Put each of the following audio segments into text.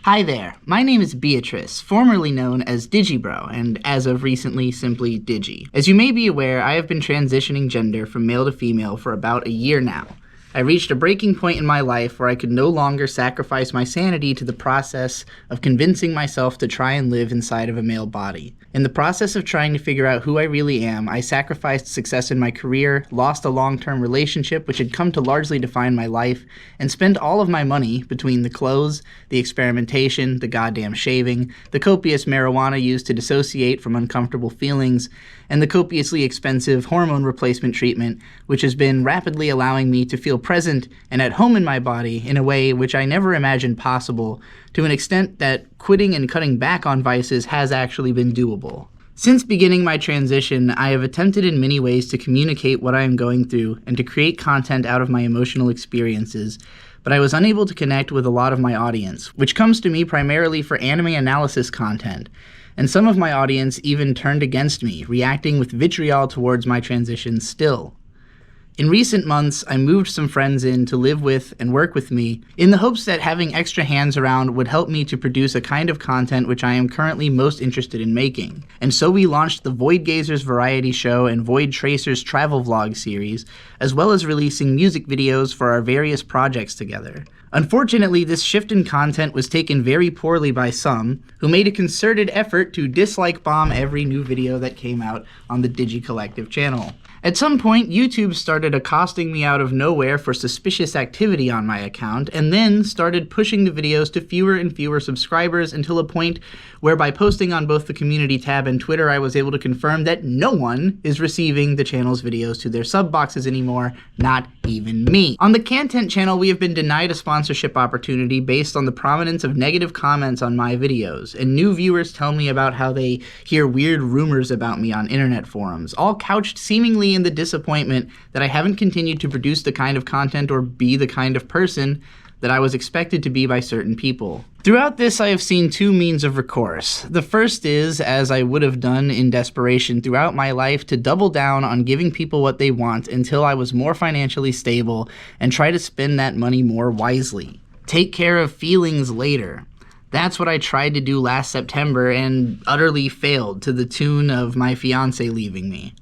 Hi there, my name is Beatrice, formerly known as Digibro, and as of recently simply Digi. As you may be aware, I have been transitioning gender from male to female for about a year now. I reached a breaking point in my life where I could no longer sacrifice my sanity to the process of convincing myself to try and live inside of a male body. In the process of trying to figure out who I really am, I sacrificed success in my career, lost a long-term relationship which had come to largely define my life, and spent all of my money between the clothes, the experimentation, the goddamn shaving, the copious marijuana used to dissociate from uncomfortable feelings, and the copiously expensive hormone replacement treatment, which has been rapidly allowing me to feel present and at home in my body in a way which I never imagined possible, to an extent that quitting and cutting back on vices has actually been doable. Since beginning my transition, I have attempted in many ways to communicate what I am going through and to create content out of my emotional experiences, but I was unable to connect with a lot of my audience, which comes to me primarily for anime analysis content, and some of my audience even turned against me, reacting with vitriol towards my transition still. In recent months, I moved some friends in to live with and work with me in the hopes that having extra hands around would help me to produce a kind of content which I am currently most interested in making. And so we launched the Void Gazers variety show and Void Tracers travel vlog series, as well as releasing music videos for our various projects together. Unfortunately, this shift in content was taken very poorly by some, who made a concerted effort to dislike bomb every new video that came out on the Digi Collective channel. At some point, YouTube started accosting me out of nowhere for suspicious activity on my account, and then started pushing the videos to fewer and fewer subscribers until a point where by posting on both the community tab and Twitter, I was able to confirm that no one is receiving the channel's videos to their sub boxes anymore, not even me. On the Content channel, we have been denied a sponsorship opportunity based on the prominence of negative comments on my videos, and new viewers tell me about how they hear weird rumors about me on internet forums, all couched seemingly in the disappointment that I haven't continued to produce the kind of content or be the kind of person that I was expected to be by certain people. Throughout this, I have seen two means of recourse. The first is, as I would have done in desperation throughout my life, to double down on giving people what they want until I was more financially stable and try to spend that money more wisely. Take care of feelings later. That's what I tried to do last September and utterly failed, to the tune of my fiance leaving me.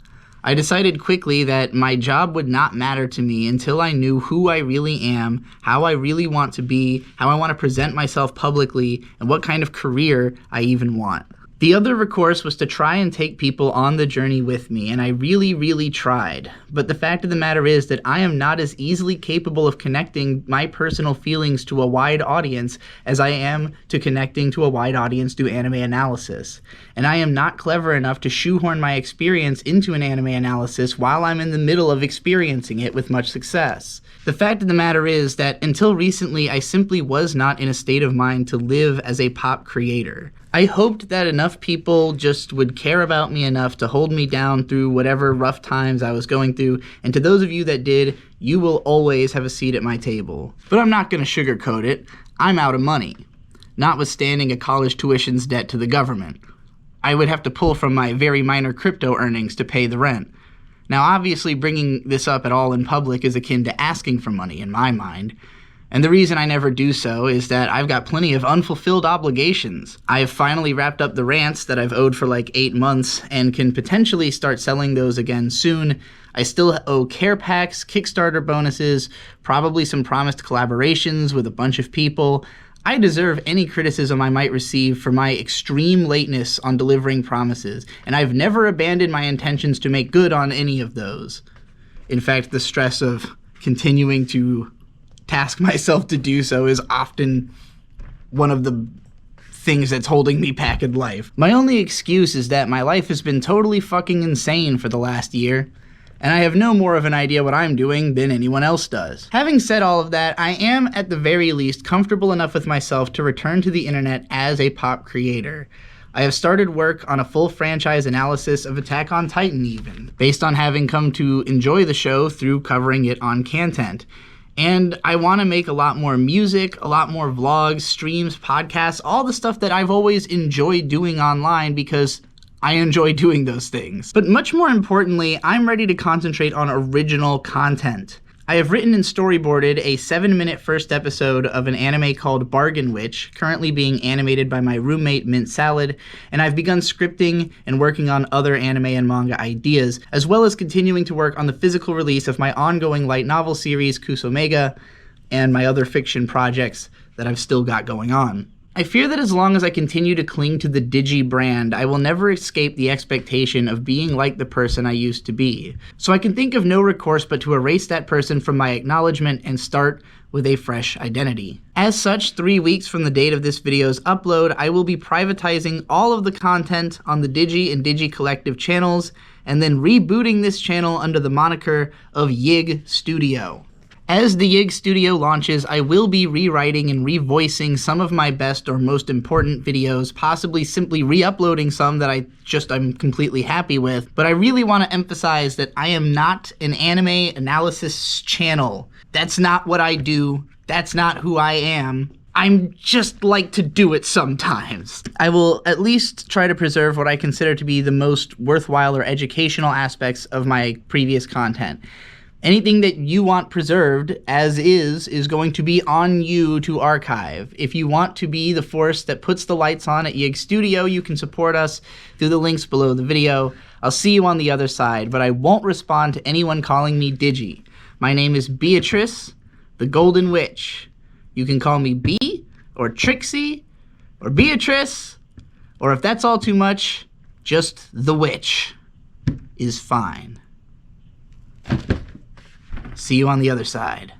I decided quickly that my job would not matter to me until I knew who I really am, how I really want to be, how I want to present myself publicly, and what kind of career I even want. The other recourse was to try and take people on the journey with me, and I really tried. But the fact of the matter is that I am not as easily capable of connecting my personal feelings to a wide audience as I am to connecting to a wide audience through anime analysis. And I am not clever enough to shoehorn my experience into an anime analysis while I'm in the middle of experiencing it with much success. The fact of the matter is that until recently, I simply was not in a state of mind to live as a pop creator. I hoped that enough people just would care about me enough to hold me down through whatever rough times I was going through, and to those of you that did, you will always have a seat at my table. But I'm not going to sugarcoat it. I'm out of money, notwithstanding a college tuition's debt to the government. I would have to pull from my very minor crypto earnings to pay the rent. Now, obviously, bringing this up at all in public is akin to asking for money in my mind. And the reason I never do so is that I've got plenty of unfulfilled obligations. I have finally wrapped up the rants that I've owed for like 8 months and can potentially start selling those again soon. I still owe care packs, Kickstarter bonuses, probably some promised collaborations with a bunch of people. I deserve any criticism I might receive for my extreme lateness on delivering promises, and I've never abandoned my intentions to make good on any of those. In fact, the stress of continuing to task myself to do so is often one of the things that's holding me back in life. My only excuse is that my life has been totally fucking insane for the last year, and I have no more of an idea what I'm doing than anyone else does. Having said all of that, I am at the very least comfortable enough with myself to return to the internet as a pop creator. I have started work on a full franchise analysis of Attack on Titan even, based on having come to enjoy the show through covering it on Content. And I want to make a lot more music, a lot more vlogs, streams, podcasts, all the stuff that I've always enjoyed doing online because I enjoy doing those things. But much more importantly, I'm ready to concentrate on original content. I have written and storyboarded a 7-minute first episode of an anime called Bargain Witch, currently being animated by my roommate Mint Salad, and I've begun scripting and working on other anime and manga ideas, as well as continuing to work on the physical release of my ongoing light novel series, Kusomega, and my other fiction projects that I've still got going on. I fear that as long as I continue to cling to the Digi brand, I will never escape the expectation of being like the person I used to be. So I can think of no recourse but to erase that person from my acknowledgement and start with a fresh identity. As such, 3 weeks from the date of this video's upload, I will be privatizing all of the content on the Digi and Digi Collective channels, and then rebooting this channel under the moniker of Yig Studio. As the Yig Studio launches, I will be rewriting and revoicing some of my best or most important videos, possibly simply re-uploading some that I'm completely happy with, but I really want to emphasize that I am not an anime analysis channel. That's not what I do. That's not who I am. I'm just like to do it sometimes. I will at least try to preserve what I consider to be the most worthwhile or educational aspects of my previous content. Anything that you want preserved as is going to be on you to archive. If you want to be the force that puts the lights on at Yig Studio, you can support us through the links below the video. I'll see you on the other side, but I won't respond to anyone calling me Digi. My name is Beatrice, the Golden Witch. You can call me Bee, or Trixie, or Beatrice, or if that's all too much, just the Witch is fine. See you on the other side.